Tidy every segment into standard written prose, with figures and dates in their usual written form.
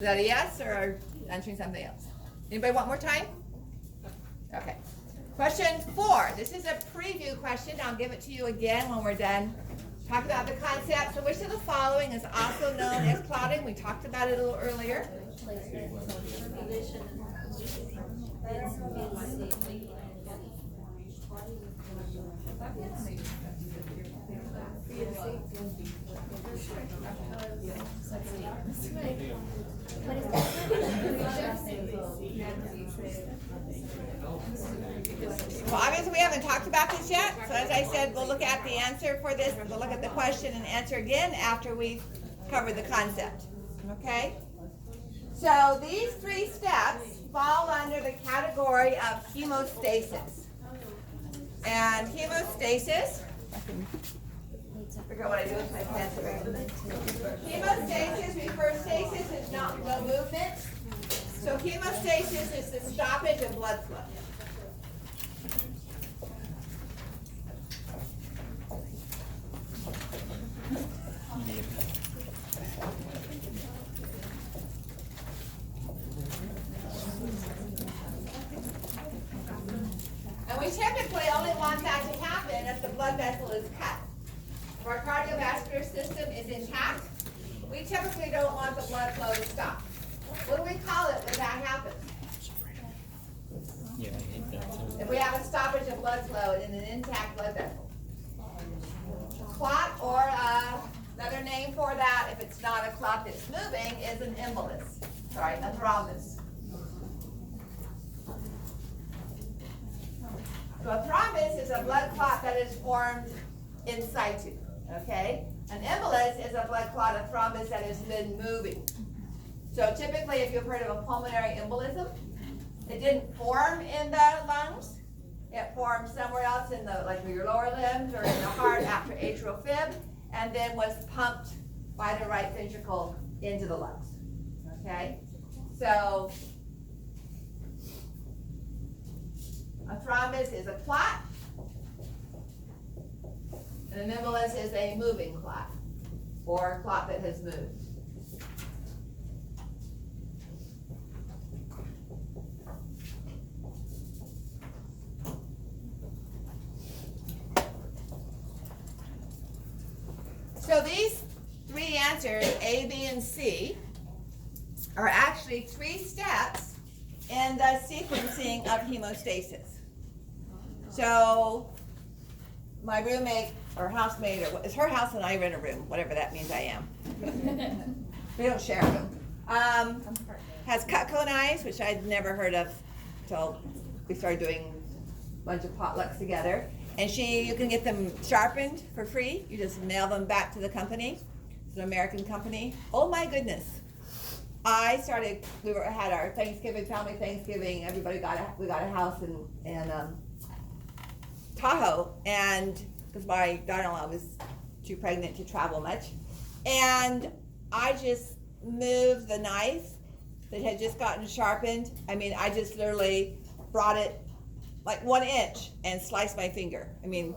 Is that a yes or answering something else? Anybody want more time? Okay. Question 4. This is a preview question. I'll give it to you again when we're done. Talk about the concept. So which of the following is also known as clouding? We talked about it a little earlier. Well, obviously we haven't talked about this yet, so as I said, we'll look at the answer for this, we'll look at the question and answer again after we've covered the concept, okay? So these 3 steps fall under the category of hemostasis. And hemostasis, I can figure out what I do with my pencil. Hemostasis refers, stasis is not no movement. So hemostasis is the stoppage of blood flow. And we typically only want that to happen if the blood vessel is cut. If our cardiovascular system is intact, we typically don't want the blood flow to stop. What do we call it when that happens? Yeah, I hate that too. If we have a stoppage of blood flow in an intact blood vessel. Clot, or another name for that, if it's not a clot that's moving, is an embolus. Sorry, a thrombus. So a thrombus is a blood clot that is formed in situ, okay? An embolus is a blood clot, a thrombus that has been moving. So typically, if you've heard of a pulmonary embolism, it didn't form in the lungs. It formed somewhere else in the, like your lower limbs or in the heart after atrial fib, and then was pumped by the right ventricle into the lungs, okay? So a thrombus is a clot, and an embolus is a moving clot, or a clot that has moved. So these 3 answers, A, B, and C, are actually 3 steps in the sequencing of hemostasis. So my roommate or housemate, or it's her house and I rent a room, whatever that means I am. We don't share a room. Has Cutco knives, which I'd never heard of until we started doing a bunch of potlucks together. And you can get them sharpened for free. You just mail them back to the company. It's an American company. Oh my goodness. We had our Thanksgiving, family Thanksgiving. We got a house in Tahoe, and because my daughter-in-law was too pregnant to travel much. And I just moved the knife that had just gotten sharpened. I mean, I just literally brought it like 1 inch and sliced my finger. I mean,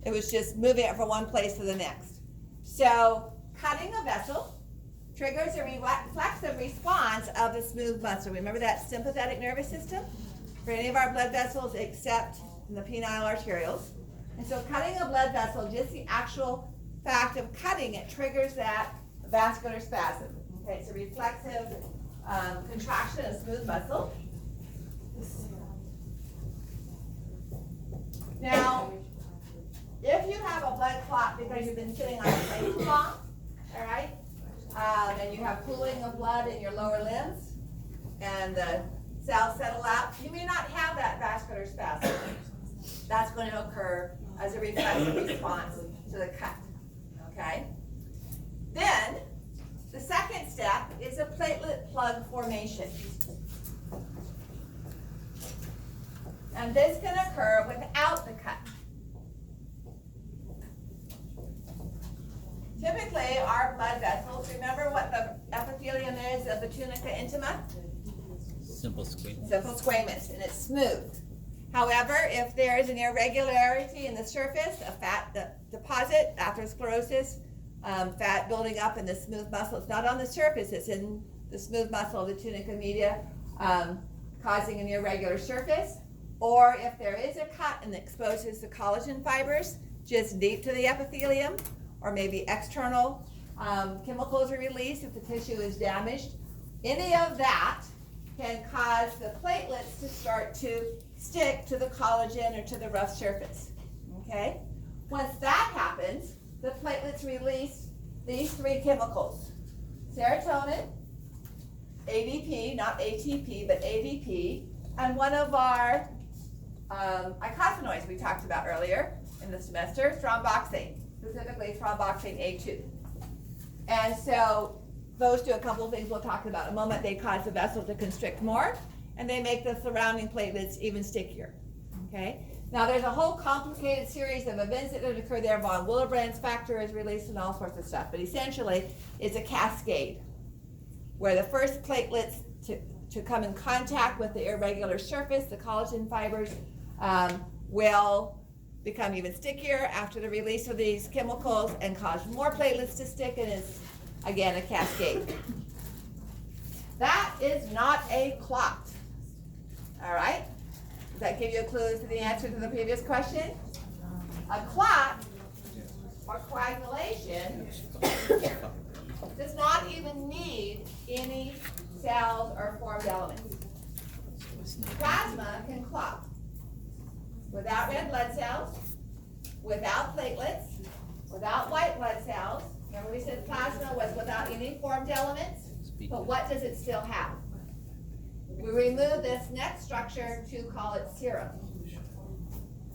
it was just moving it from one place to the next. So cutting a vessel triggers a reflexive response of the smooth muscle. Remember that sympathetic nervous system for any of our blood vessels except in the penile arterioles. And so cutting a blood vessel, just the actual fact of cutting it triggers that vascular spasm. Okay, it's a reflexive contraction of smooth muscle. Now, if you have a blood clot because you've been sitting on a plate too long, all right, and you have pooling of blood in your lower limbs, and the cells settle out, you may not have that vascular spasm. That's going to occur as a reflexive response to the cut, okay? Then, the second step is a platelet plug formation. And this can occur without the cut. Typically, our blood vessels, remember what the epithelium is of the tunica intima? Simple squeeze. Simple squamous, and it's smooth. However, if there is an irregularity in the surface, a fat deposit, atherosclerosis, fat building up in the smooth muscle, it's not on the surface, it's in the smooth muscle of the tunica media, causing an irregular surface, or if there is a cut and it exposes the collagen fibers just deep to the epithelium, or maybe external chemicals are released if the tissue is damaged. Any of that can cause the platelets to start to stick to the collagen or to the rough surface, okay? Once that happens, the platelets release these three chemicals: serotonin, ADP, not ATP, but ADP, and one of our icosanoids we talked about earlier in the semester, thromboxane, specifically thromboxane A2. And so those do a couple of things we'll talk about in a moment. They cause the vessel to constrict more, and they make the surrounding platelets even stickier, okay? Now there's a whole complicated series of events that occur there. Von Willebrand's factor is released and all sorts of stuff, but essentially it's a cascade where the first platelets to come in contact with the irregular surface, the collagen fibers, will become even stickier after the release of these chemicals and cause more platelets to stick, and it's again a cascade. That is not a clot. All right? Does that give you a clue to the answer to the previous question? A clot or coagulation does not even need any cells or formed elements. Plasma can clot without red blood cells, without platelets, without white blood cells. Remember we said plasma was without any formed elements, but what does it still have? We remove this next structure to call it serum.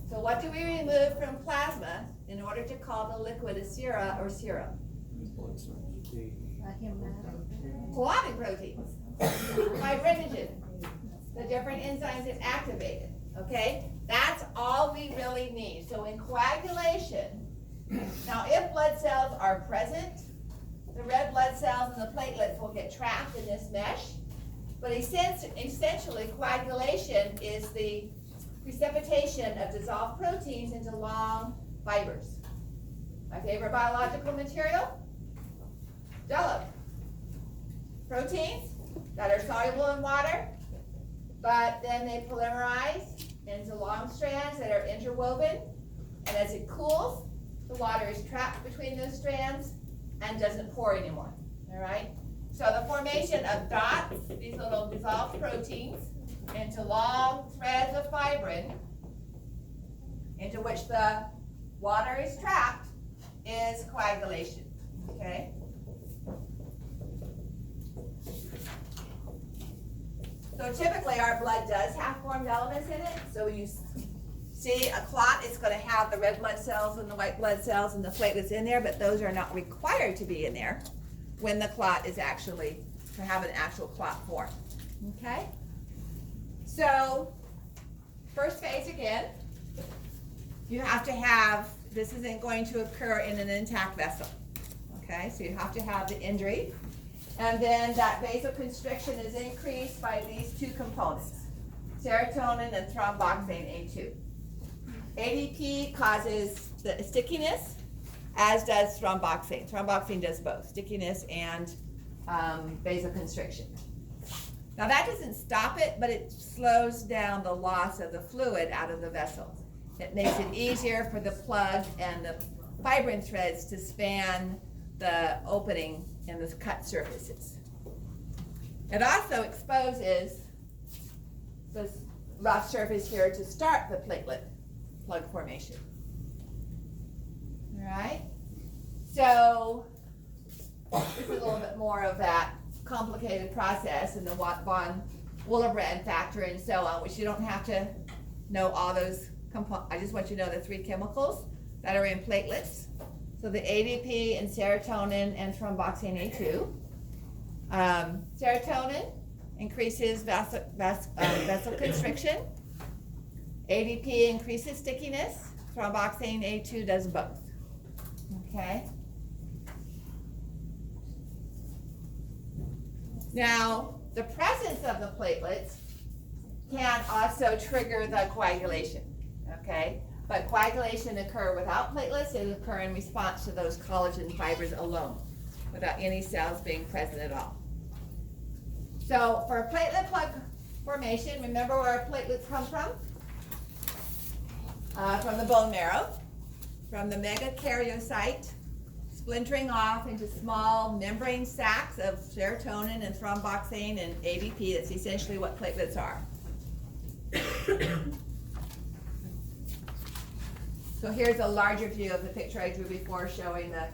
So what do we remove from plasma in order to call the liquid a sera or serum? Clotting proteins, fibrinogen, the different enzymes that activate it, okay? That's all we really need. So in coagulation, now if blood cells are present, the red blood cells and the platelets will get trapped in this mesh, but essentially coagulation is the precipitation of dissolved proteins into long fibers. My favorite biological material? Jello. Proteins that are soluble in water, but then they polymerize into long strands that are interwoven, and as it cools, the water is trapped between those strands and doesn't pour anymore, all right? So the formation of dots, these little dissolved proteins, into long threads of fibrin, into which the water is trapped, is coagulation, okay? So typically our blood does have formed elements in it. So when you see a clot, it's going to have the red blood cells and the white blood cells and the platelets in there, but those are not required to be in there when the clot is actually to have an actual clot form. Okay? So first phase again, you have to have, this isn't going to occur in an intact vessel. Okay? So you have to have the injury. And then that vasoconstriction is increased by these two components, serotonin and thromboxane A2. ADP causes the stickiness, as does thromboxane. Thromboxane does both, stickiness and vasoconstriction. Now that doesn't stop it, but it slows down the loss of the fluid out of the vessel. It makes it easier for the plug and the fibrin threads to span the opening in the cut surfaces. It also exposes the rough surface here to start the platelet plug formation. All right? So this is a little bit more of that complicated process and the von Willebrand factor and so on, which you don't have to know all those I just want you to know the three chemicals that are in platelets. So the ADP and serotonin and thromboxane A2. Serotonin increases vasoconstriction. ADP increases stickiness. Thromboxane A2 does both. Okay. Now, the presence of the platelets can also trigger the coagulation. Okay. But coagulation occur without platelets. It occur in response to those collagen fibers alone, without any cells being present at all. So for a platelet plug formation, remember where platelets come from? From the bone marrow, from the megakaryocyte, splintering off into small membrane sacs of serotonin and thromboxane and ABP. That's essentially what platelets are. So here's a larger view of the picture I drew before showing the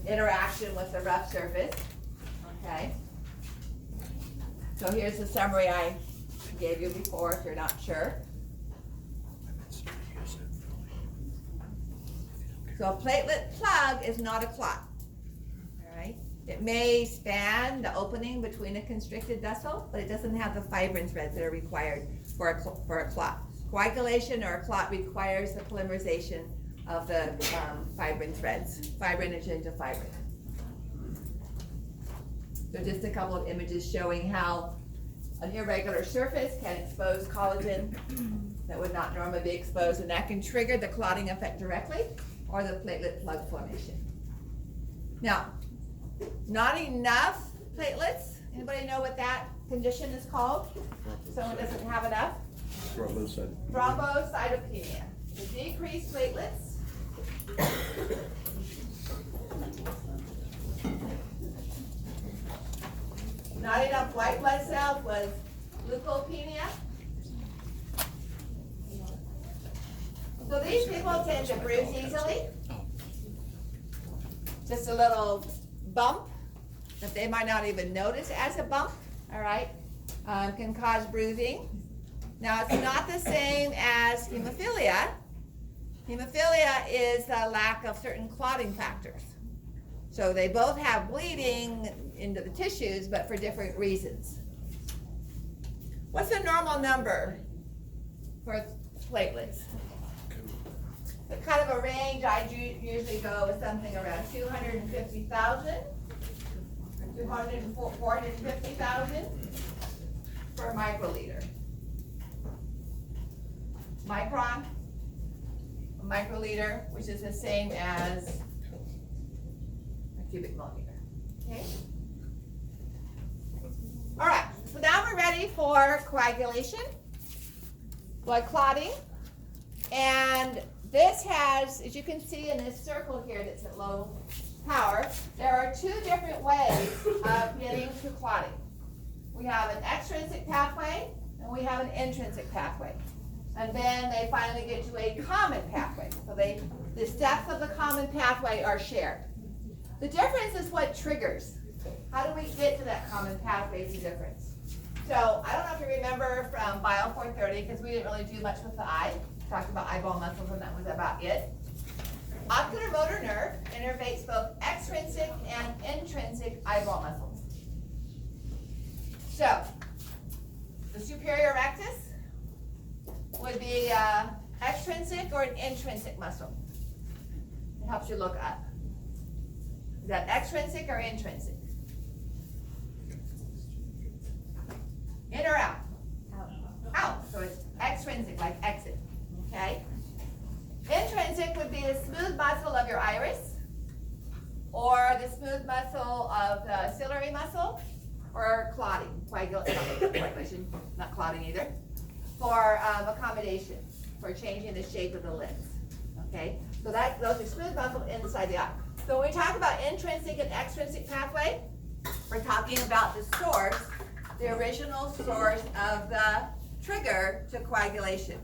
interaction with the rough surface. Okay. So here's the summary I gave you before if you're not sure. So a platelet plug is not a clot. All right. It may span the opening between a constricted vessel, but it doesn't have the fibrin threads that are required for a clot. Coagulation or a clot requires the polymerization of the fibrin threads, fibrinogen to fibrin. So just a couple of images showing how an irregular surface can expose collagen that would not normally be exposed, and that can trigger the clotting effect directly or the platelet plug formation. Now, not enough platelets. Anybody know what that condition is called? Someone doesn't have enough? Thrombocytopenia. The decreased platelets. Not enough white blood cells was leukopenia. So these people tend to bruise easily. Just a little bump that they might not even notice as a bump, all right, can cause bruising. Now, it's not the same as hemophilia. Hemophilia is a lack of certain clotting factors. So they both have bleeding into the tissues, but for different reasons. What's the normal number for platelets? The kind of a range I usually go with something around 250,000, 450,000 per microliter. Micron, a microliter, which is the same as a cubic millimeter. Okay? All right, so now we're ready for coagulation, blood clotting, and this has, as you can see in this circle here that's at low power, there are two different ways of getting to clotting. We have an extrinsic pathway and we have an intrinsic pathway. And then they finally get to a common pathway. So the steps of the common pathway are shared. The difference is what triggers. How do we get to that common pathway is the difference. So I don't know if you remember from Bio 430, because we didn't really do much with the eye. Talked about eyeball muscles and that was about it. Ocular motor nerve innervates both extrinsic and intrinsic eyeball muscles. So the superior rectus would be extrinsic or an intrinsic muscle. It helps you look up. Is that extrinsic or intrinsic? In or out? Out. So it's extrinsic, like exit. Okay? Intrinsic would be the smooth muscle of your iris, or the smooth muscle of the ciliary muscle, or clotting, coagulation, not clotting either, for accommodation, for changing the shape of the lens. Okay? So those are smooth muscles inside the eye. So when we talk about intrinsic and extrinsic pathway, we're talking about the source, the original source of the trigger to coagulation.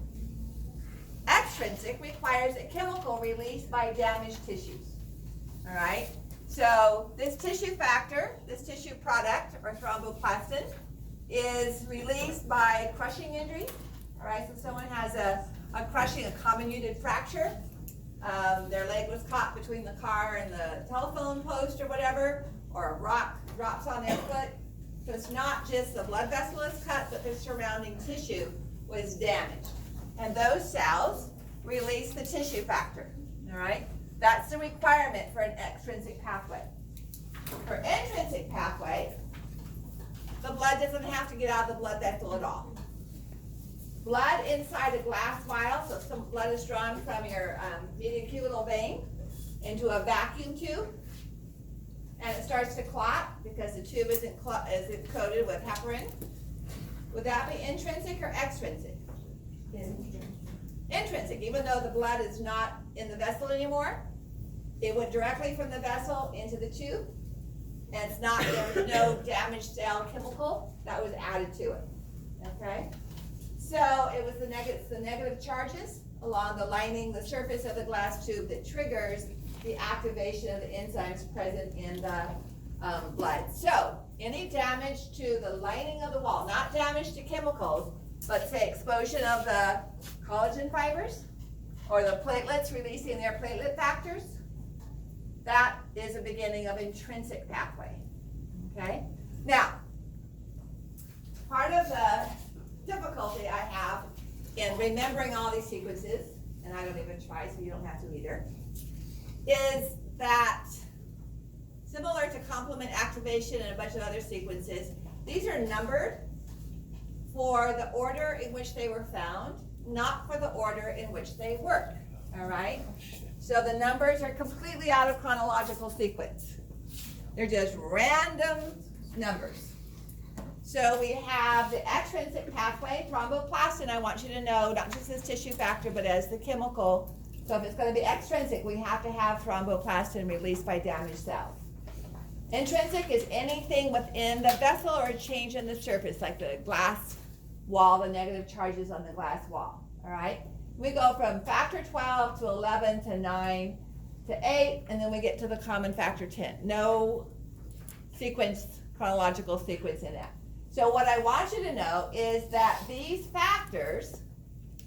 Extrinsic requires a chemical release by damaged tissues. All right? So this tissue factor, this tissue product, or thromboplastin, is released by crushing injury. All right? So someone has a crushing, a comminuted fracture. Their leg was caught between the car and the telephone post or whatever, or a rock drops on their foot. So it's not just the blood vessel is cut, but the surrounding tissue was damaged. And those cells release the tissue factor, all right? That's the requirement for an extrinsic pathway. For intrinsic pathway, the blood doesn't have to get out of the blood vessel at all. Blood inside a glass vial, so some blood is drawn from your median cubital vein into a vacuum tube. and it starts to clot because the tube isn't coated with heparin, would that be intrinsic or extrinsic? Intrinsic, even though the blood is not in the vessel anymore, it went directly from the vessel into the tube, and it's not, there was no damaged cell chemical that was added to it, okay? So it was the negative charges along the lining, the surface of the glass tube that triggers the activation of the enzymes present in the blood. So any damage to the lining of the wall, not damage to chemicals, but say explosion of the collagen fibers or the platelets releasing their platelet factors, that is a beginning of intrinsic pathway, okay? Now, part of the difficulty I have in remembering all these sequences, and I don't even try, so you don't have to either, is that similar to complement activation and a bunch of other sequences, these are numbered for the order in which they were found, not for the order in which they work, all right? So the numbers are completely out of chronological sequence. They're just random numbers. So we have the extrinsic pathway, thromboplastin, I want you to know, not just as tissue factor, but as the chemical. So if it's going to be extrinsic, we have to have thromboplastin released by damaged cells. Intrinsic is anything within the vessel or a change in the surface, like the glass wall, the negative charges on the glass wall, all right? We go from factor 12 to 11 to 9 to 8, and then we get to the common factor 10. No chronological sequence in that. So what I want you to know is that these factors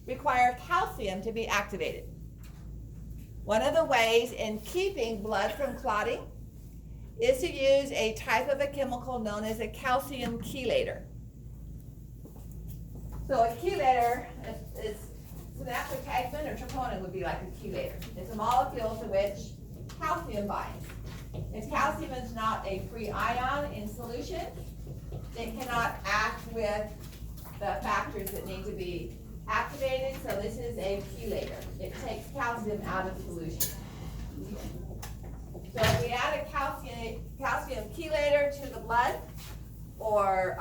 require calcium to be activated. One of the ways in keeping blood from clotting is to use a type of a chemical known as a calcium chelator. So a chelator is synaptotagmin, or troponin would be like a chelator. It's a molecule to which calcium binds. If calcium is not a free ion in solution, it cannot act with the factors that need to be activated, so this is a chelator. It takes calcium out of solution. So if we add a calcium chelator to the blood, or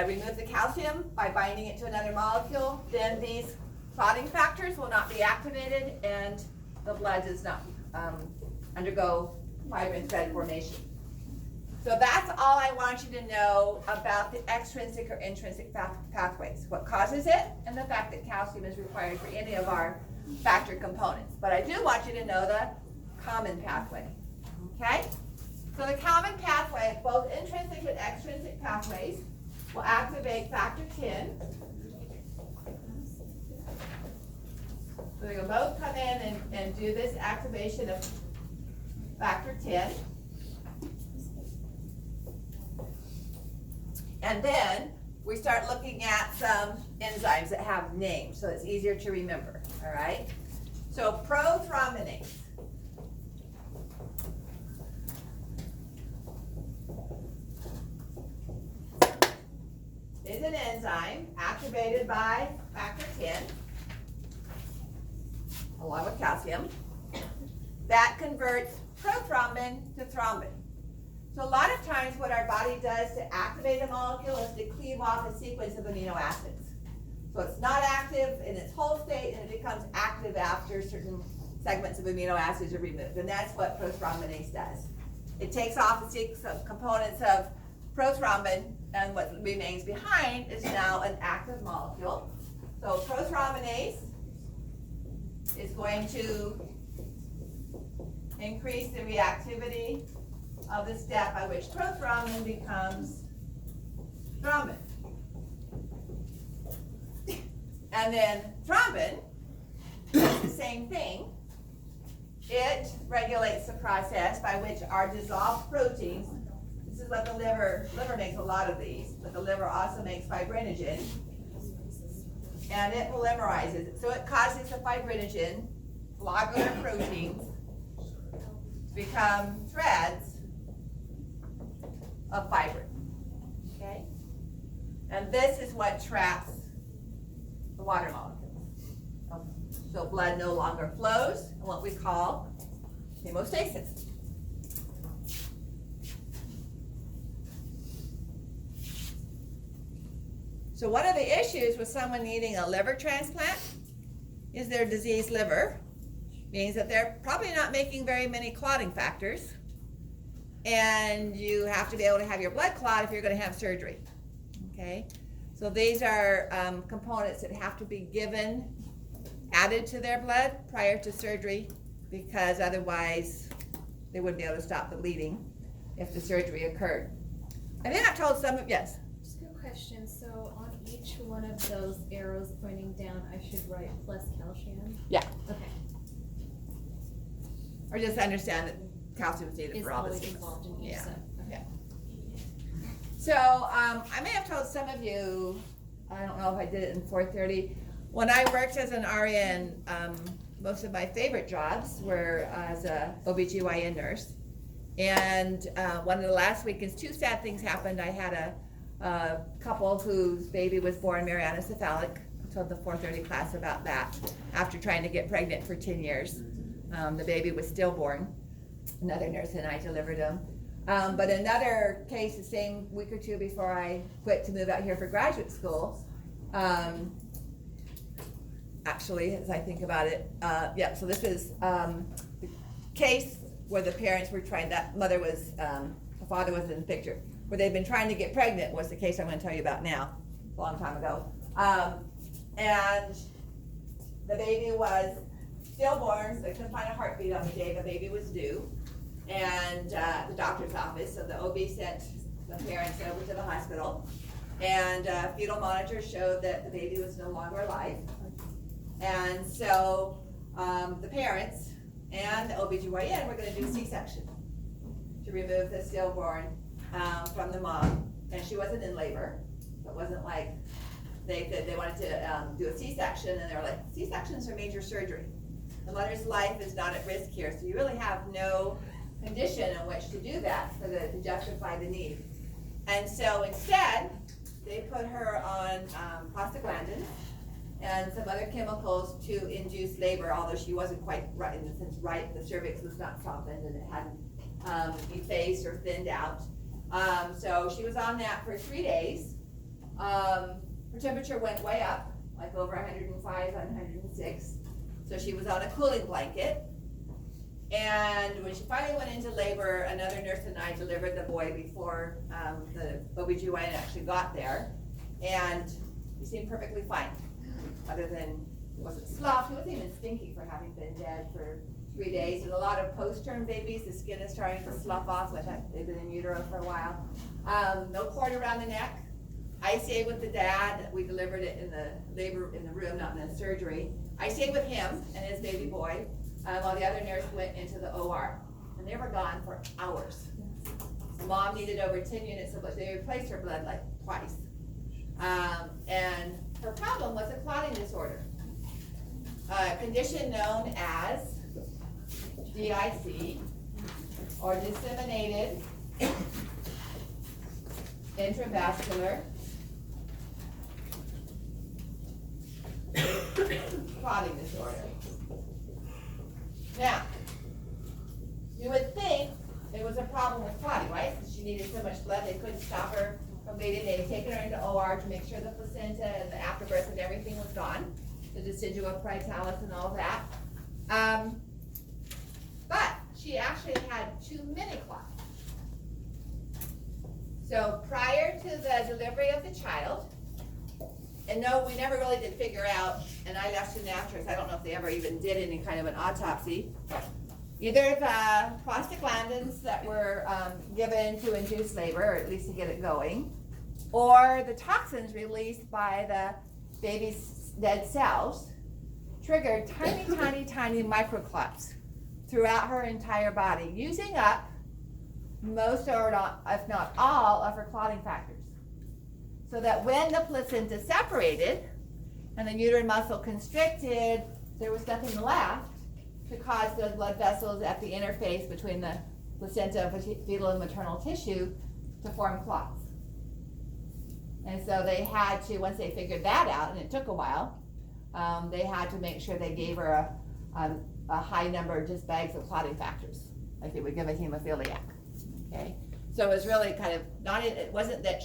remove the calcium by binding it to another molecule, then these clotting factors will not be activated and the blood does not undergo fibrin thread formation. So that's all I want you to know about the extrinsic or intrinsic pathways, what causes it, and the fact that calcium is required for any of our factor components. But I do want you to know the common pathway, okay? So the common pathway, both intrinsic and extrinsic pathways, will activate factor 10. So they'll both come in and do this activation of factor 10. And then we start looking at some enzymes that have names, so it's easier to remember, all right? So prothrombinase. Is an enzyme activated by factor 10, along with calcium, that converts prothrombin to thrombin. So a lot of times what our body does to activate a molecule is to cleave off a sequence of amino acids. So it's not active in its whole state and it becomes active after certain segments of amino acids are removed. And that's what prothrombinase does. It takes off a sequence of components of prothrombin, and what remains behind is now an active molecule. So prothrombinase is going to increase the reactivity of the step by which prothrombin becomes thrombin. And then thrombin does the same thing. It regulates the process by which our dissolved proteins, this is what the liver makes a lot of these, but the liver also makes fibrinogen, and it polymerizes it. So it causes the fibrinogen, globular proteins, to become threads of fibrin, okay? And this is what traps the water molecules. So blood no longer flows in what we call hemostasis. So one of the issues with someone needing a liver transplant is their diseased liver. Means that they're probably not making very many clotting factors, and you have to be able to have your blood clot if you're going to have surgery. Okay, so these are components that have to be added to their blood prior to surgery, because otherwise they wouldn't be able to stop the bleeding if the surgery occurred. I think I told some of, yes? Just a question. So on each one of those arrows pointing down, I should write plus calcium? Yeah. Okay. Or just understand that calcium is needed Is for all always this. involved in each Yeah. set. Okay. So I may have told some of you, I don't know if I did it in 4:30. When I worked as an RN, most of my favorite jobs were as a OBGYN nurse. And one of the last weekends, two sad things happened. I had a couple whose baby was born Marianocephalic. I told the 4:30 class about that after trying to get pregnant for 10 years. The baby was stillborn. Another nurse and I delivered him. But another case, the same week or two before I quit to move out here for graduate school, actually, as I think about it, so this is the case where the parents were trying, that mother was, the father was in the picture, where they'd been trying to get pregnant was the case I'm going to tell you about now, a long time ago. And the baby was stillborn, so they couldn't find a heartbeat on the day the baby was due. And the doctor's office, so the OB sent the parents over to the hospital. And fetal monitor showed that the baby was no longer alive. And so the parents and the OBGYN were going to do a C-section to remove the stillborn from the mom. And she wasn't in labor. So it wasn't like they wanted to do a C-section, and they were like, C-sections are major surgery. The mother's life is not at risk here, so you really have no condition in which to do that so that to justify the need. And so instead, they put her on prostaglandins and some other chemicals to induce labor, although she wasn't quite right in the sense the cervix was not softened and it hadn't effaced or thinned out. So she was on that for 3 days. Her temperature went way up, like over 105, 106. So she was on a cooling blanket. And when she finally went into labor, another nurse and I delivered the boy before the OBGYN actually got there. And he seemed perfectly fine, other than he wasn't sloughed. He wasn't even stinky for having been dead for 3 days. And a lot of post-term babies, the skin is starting to slough off with that. They've been in utero for a while. No cord around the neck. I stayed with the dad. We delivered it in the labor in the room, not in the surgery. I stayed with him and his baby boy while the other nurse went into the OR. And they were gone for hours. Mom needed over 10 units of blood. They replaced her blood like twice. And her problem was a clotting disorder, a condition known as DIC, or disseminated intravascular clotting disorder. Now, you would think it was a problem with clotting, right? She needed so much blood, they couldn't stop her from bleeding. They had taken her into OR to make sure the placenta and the afterbirth and everything was gone, the decidua parietalis and all that. But she actually had too many clots. So prior to the delivery of the child, and no, we never really did figure out, and I left soon after, I don't know if they ever even did any kind of an autopsy, either the prostaglandins that were given to induce labor, or at least to get it going, or the toxins released by the baby's dead cells triggered tiny, tiny, tiny microclots throughout her entire body, using up most or not, if not all, of her clotting factors. So that when the placenta separated and the uterine muscle constricted, there was nothing left to cause those blood vessels at the interface between the placenta, fetal and maternal tissue, to form clots. And so they had to, once they figured that out, and it took a while, they had to make sure they gave her a high number of just bags of clotting factors, like it would give a hemophiliac, okay? So it was really kind of it wasn't that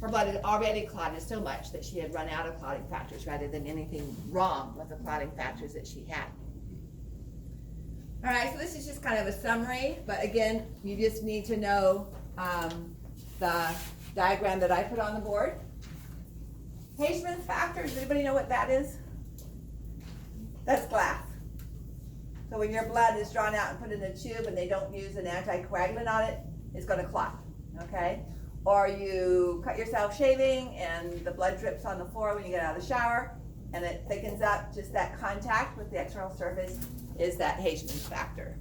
her blood had already clotted so much that she had run out of clotting factors rather than anything wrong with the clotting factors that she had. All right, so this is just kind of a summary, but again, you just need to know the diagram that I put on the board. Hageman's factor, does anybody know what that is? That's glass. So when your blood is drawn out and put in a tube and they don't use an anticoagulant on it, it's going to clot, okay? Or you cut yourself shaving and the blood drips on the floor when you get out of the shower and it thickens up. Just that contact with the external surface is that Hageman's factor.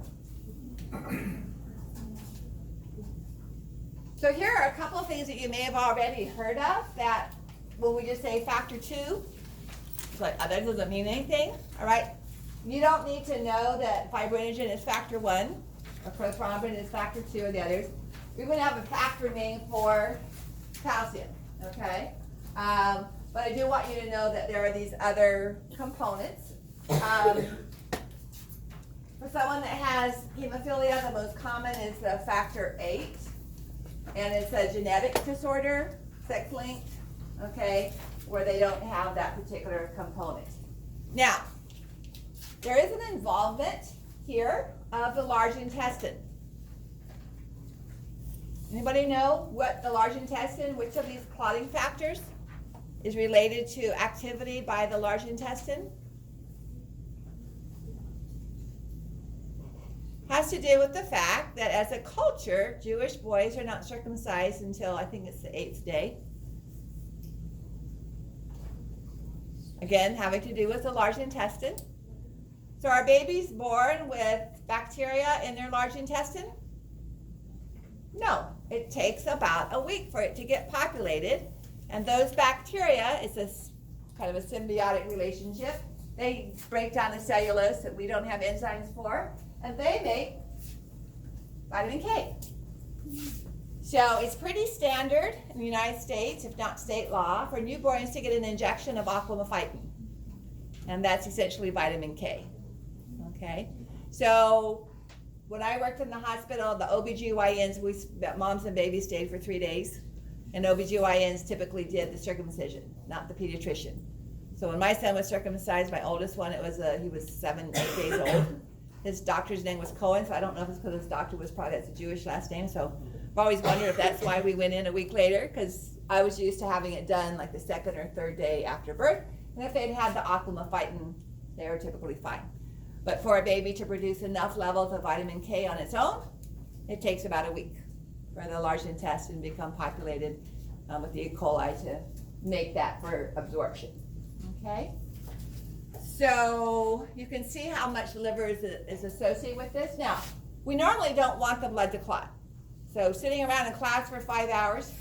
So here are a couple of things that you may have already heard of that when we just say factor 2, but that doesn't mean anything, all right? You don't need to know that fibrinogen is factor 1 or prothrombin is factor 2 or the others. We're going to have a factor name for calcium, okay? But I do want you to know that there are these other components. For someone that has hemophilia, the most common is the factor 8, and it's a genetic disorder, sex-linked, okay, where they don't have that particular component. Now, there is an involvement here of the large intestine. Anybody know what the large intestine, which of these clotting factors is related to activity by the large intestine? Has to do with the fact that as a culture, Jewish boys are not circumcised until I think it's the 8th day. Again, having to do with the large intestine. So are babies born with bacteria in their large intestine? No, it takes about a week for it to get populated. And those bacteria, it's a kind of a symbiotic relationship. They break down the cellulose that we don't have enzymes for, and they make vitamin K. So it's pretty standard in the United States, if not state law, for newborns to get an injection of aquamaphytin. And that's essentially vitamin K. Okay? So when I worked in the hospital, the OBGYNs, moms and babies stayed for 3 days. And OBGYNs typically did the circumcision, not the pediatrician. So when my son was circumcised, my oldest one, he was 7, 8 days old. His doctor's name was Cohen, so I don't know if it's because his doctor that's a Jewish last name. So I've always wondered if that's why we went in a week later, because I was used to having it done like the 2nd or 3rd day after birth. And if they'd had the aquamaphytin, they were typically fine. But for a baby to produce enough levels of vitamin K on its own, it takes about a week for the large intestine to become populated with the E. coli to make that for absorption. Okay? So you can see how much liver is associated with this. Now, we normally don't want the blood to clot. So sitting around in class for 5 hours,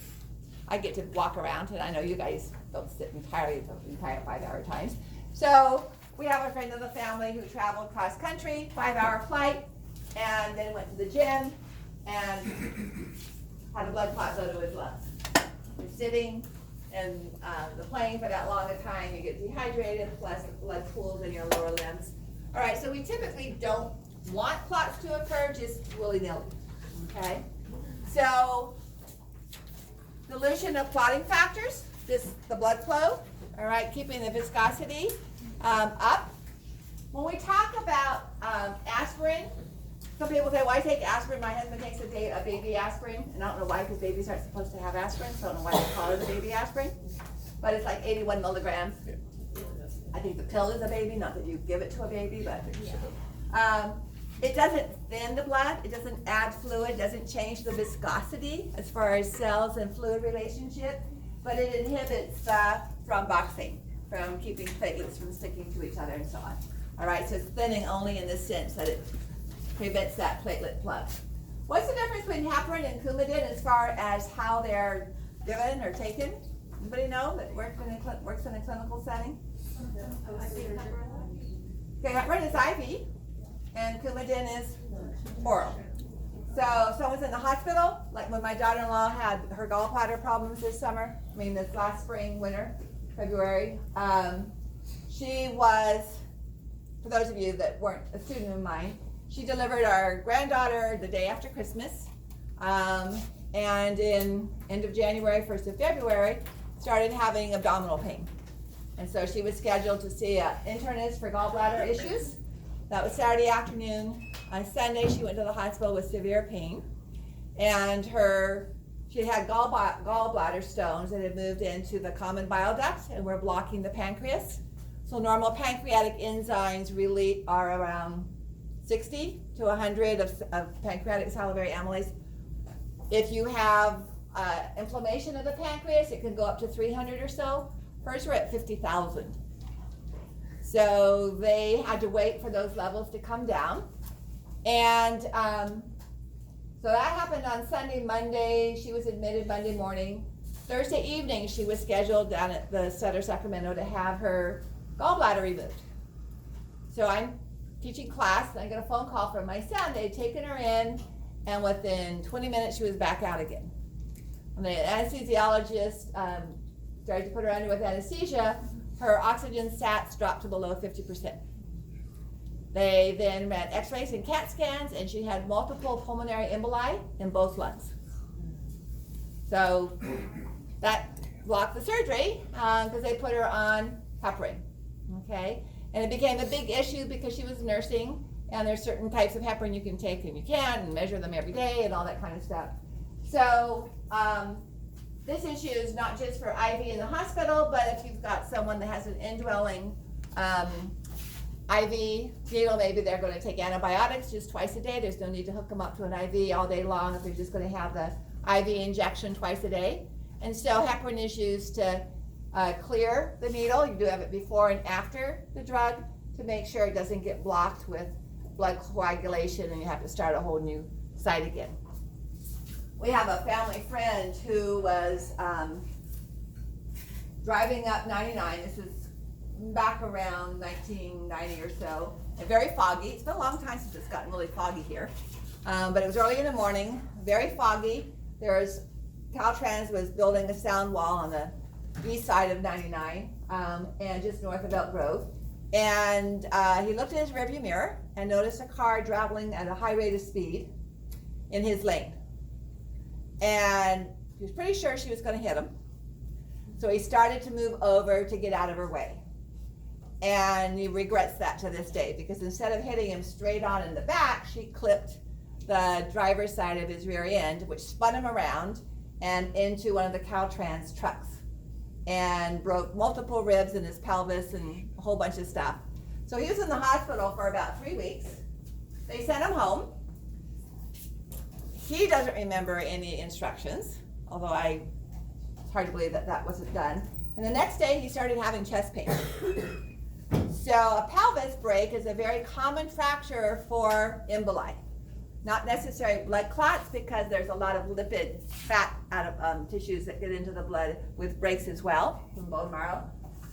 I get to walk around, and I know you guys don't sit entirely the entire 5-hour times. So we have a friend of the family who traveled cross country, 5-hour flight, and then went to the gym and had a blood clot go to his lungs. You're sitting in the plane for that long a time, you get dehydrated, plus the blood pools in your lower limbs. All right, so we typically don't want clots to occur just willy-nilly, okay? So, dilution of clotting factors, just the blood flow, all right, keeping the viscosity up. When we talk about aspirin, some people say, well, I take aspirin. My husband takes a baby aspirin, and I don't know why, because babies aren't supposed to have aspirin, so I don't know why they call it a baby aspirin. But it's like 81 milligrams. I think the pill is a baby, not that you give it to a baby, but it doesn't thin the blood. It doesn't add fluid. It doesn't change the viscosity as far as cells and fluid relationship, but it inhibits thromboxane, from keeping platelets from sticking to each other and so on. All right, so it's thinning only in the sense that it prevents that platelet plug. What's the difference between heparin and Coumadin as far as how they're given or taken? Anybody know that works in a clinical setting? Okay, heparin is IV, and Coumadin is oral. So if someone's in the hospital, like when my daughter-in-law had her gallbladder problems this last spring, winter, February, she was for those of you that weren't a student of mine, she delivered our granddaughter the day after Christmas. And in end of January, 1st of February, started having abdominal pain. And so she was scheduled to see an internist for gallbladder issues. That was Saturday afternoon. On Sunday, she went to the hospital with severe pain. And she had gallbladder stones that had moved into the common bile duct and were blocking the pancreas. So normal pancreatic enzymes really are around 60 to 100 of pancreatic salivary amylase. If you have inflammation of the pancreas, it can go up to 300 or so. Hers were at 50,000. So they had to wait for those levels to come down. And so that happened on Sunday. Monday, she was admitted Monday morning. Thursday evening, she was scheduled down at the Sutter Sacramento to have her gallbladder removed. So I'm teaching class, and I got a phone call from my son. They'd taken her in, and within 20 minutes, she was back out again. When the anesthesiologist started to put her under with anesthesia, her oxygen sats dropped to below 50%. They then ran x-rays and CAT scans, and she had multiple pulmonary emboli in both lungs. So that blocked the surgery because they put her on heparin, okay? And it became a big issue because she was nursing, and there's certain types of heparin you can take and you can't, and measure them every day and all that kind of stuff. So this issue is not just for IV in the hospital, but if you've got someone that has an indwelling IV needle, maybe they're going to take antibiotics just twice a day. There's no need to hook them up to an IV all day long if they're just going to have the IV injection twice a day. And so heparin is used to clear the needle. You do have it before and after the drug to make sure it doesn't get blocked with blood coagulation and you have to start a whole new site again. We have a family friend who was driving up 99. This is back around 1990 or so, and very foggy. It's been a long time since it's gotten really foggy here, but it was early in the morning, very foggy. Caltrans was building a sound wall on the east side of 99 and just north of Elk Grove, and he looked in his rearview mirror and noticed a car traveling at a high rate of speed in his lane, and he was pretty sure she was going to hit him, so he started to move over to get out of her way. And he regrets that to this day because instead of hitting him straight on in the back, she clipped the driver's side of his rear end, which spun him around and into one of the Caltrans trucks and broke multiple ribs in his pelvis and a whole bunch of stuff. So he was in the hospital for about 3 weeks. They sent him home. He doesn't remember any instructions, although it's hard to believe that wasn't done. And the next day he started having chest pain. So a pelvis break is a very common fracture for emboli. Not necessarily blood clots because there's a lot of lipid fat out of tissues that get into the blood with breaks as well from bone marrow.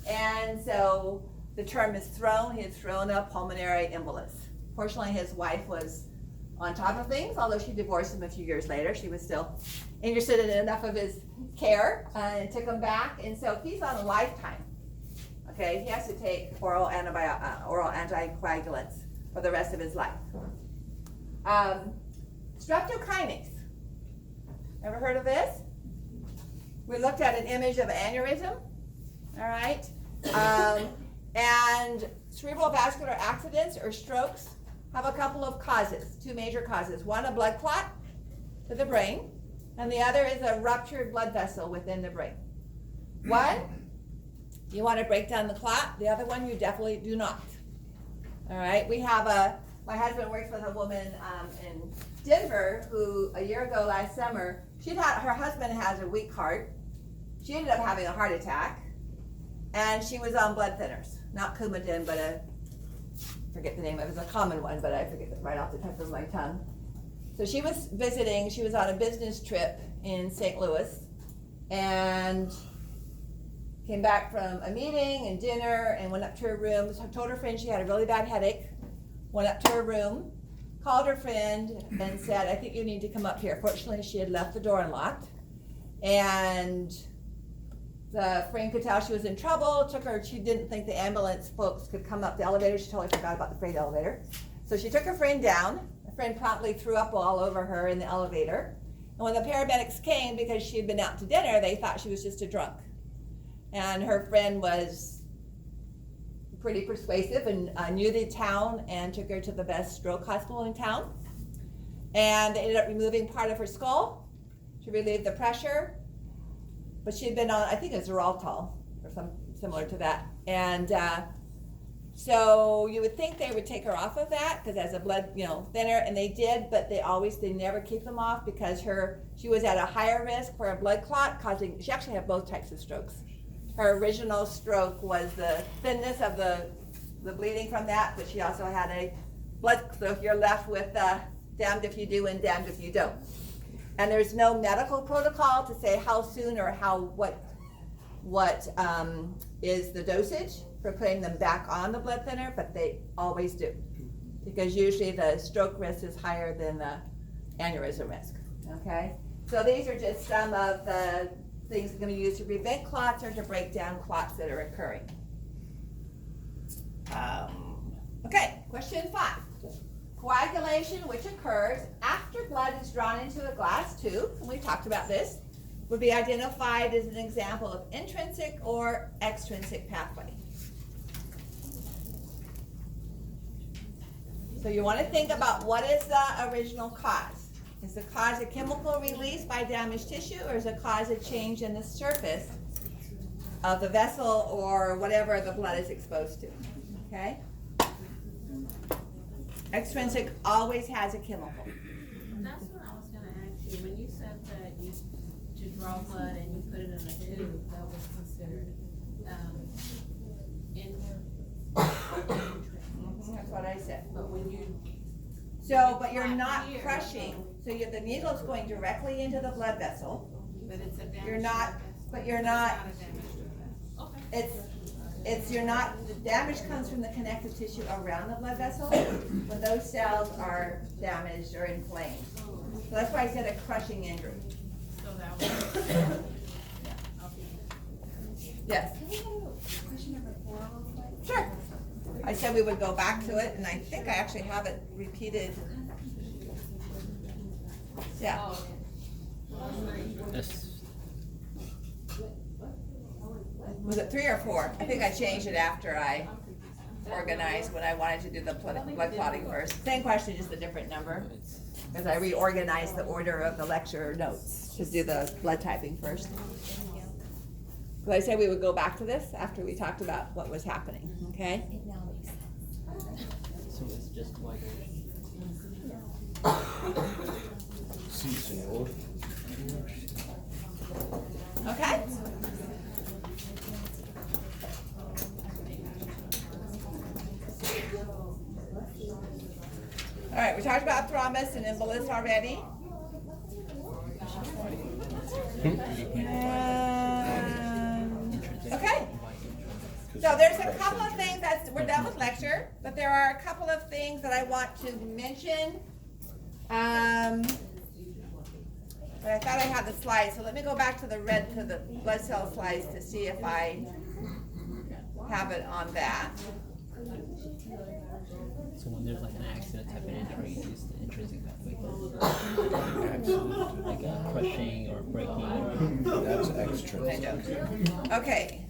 And so the term is thrown. He had thrown a pulmonary embolus. Fortunately, his wife was on top of things, although she divorced him a few years later. She was still interested in enough of his care and took him back. And so he's on a lifetime. Okay, he has to take oral anticoagulants for the rest of his life. Streptokinase. Ever heard of this? We looked at an image of aneurysm. All right. And cerebral vascular accidents or strokes have a couple of causes, two major causes. One, a blood clot to the brain, and the other is a ruptured blood vessel within the brain. One, you want to break down the clot. The other one, you definitely do not. All right. We have my husband works with a woman in Denver who a year ago last summer, her husband has a weak heart. She ended up having a heart attack, and she was on blood thinners, not Coumadin, but I forget the name of it. It's a common one, but I forget it right off the top of my tongue. So she was visiting. She was on a business trip in St. Louis, and came back from a meeting and dinner and went up to her room. So I told her friend she had a really bad headache. Went up to her room, called her friend, and said, I think you need to come up here. Fortunately, she had left the door unlocked. And The friend could tell she was in trouble, took her, she didn't think the ambulance folks could come up the elevator, she totally forgot about the freight elevator. So she took her friend down, the friend promptly threw up all over her in the elevator. And when the paramedics came, because she had been out to dinner, they thought she was just a drunk. And her friend was pretty persuasive and knew the town and took her to the best stroke hospital in town. And they ended up removing part of her skull to relieve the pressure. But she had been on, I think it was Xarelto or something similar to that. And so you would think they would take her off of that because as a blood, thinner, and they did, but they never keep them off because she was at a higher risk for a blood clot she actually had both types of strokes. Her original stroke was the thinness of the bleeding from that, but she also had a blood, so you're left with damned if you do and damned if you don't. And there's no medical protocol to say how soon or what is the dosage for putting them back on the blood thinner, but they always do. Because usually the stroke risk is higher than the aneurysm risk, okay? So these are just some of the things that are gonna be used to prevent clots or to break down clots that are occurring. Okay, question 5. Coagulation, which occurs after blood is drawn into a glass tube, and we talked about this, would be identified as an example of intrinsic or extrinsic pathway. So you want to think about what is the original cause. Is the cause a chemical release by damaged tissue, or is the cause a change in the surface of the vessel or whatever the blood is exposed to? Okay? Extrinsic always has a chemical. That's what I was gonna ask you, when you said that to draw blood and you put it in a tube, that was considered, That's what I said. but when you. But you're not crushing, so the needle's going directly into the blood vessel. But it's a damage. You're not, to the vessel. but you're It's not, a damage to the vessel. Okay. the damage comes from the connective tissue around the blood vessel when those cells are damaged or inflamed. So that's why I said a crushing injury. So that was. Okay. Yes, Can we go to question number 4 real quick? sure. I said we would go back to it, and I think I actually have it repeated. Yeah. Oh, That's Was it 3 or 4? I think I changed it after I organized when I wanted to do the blood clotting first. Same question, just a different number. it's As I reorganized the order of the lecture notes to do the blood typing first. So I said we would go back to this after we talked about what was happening, okay? It now makes sense. so it's just like Sí, señor. Okay? All right, we talked about thrombus and embolus already. Okay. So there's a couple of things we're done with lecture, but there are a couple of things that I want to mention. But I thought I had the slides, so let me go back to the blood cell slides to see if I have it on that. so when there's like an accident type of injury, it's the intrinsic pathway. Like crushing or breaking. That's extra. Okay.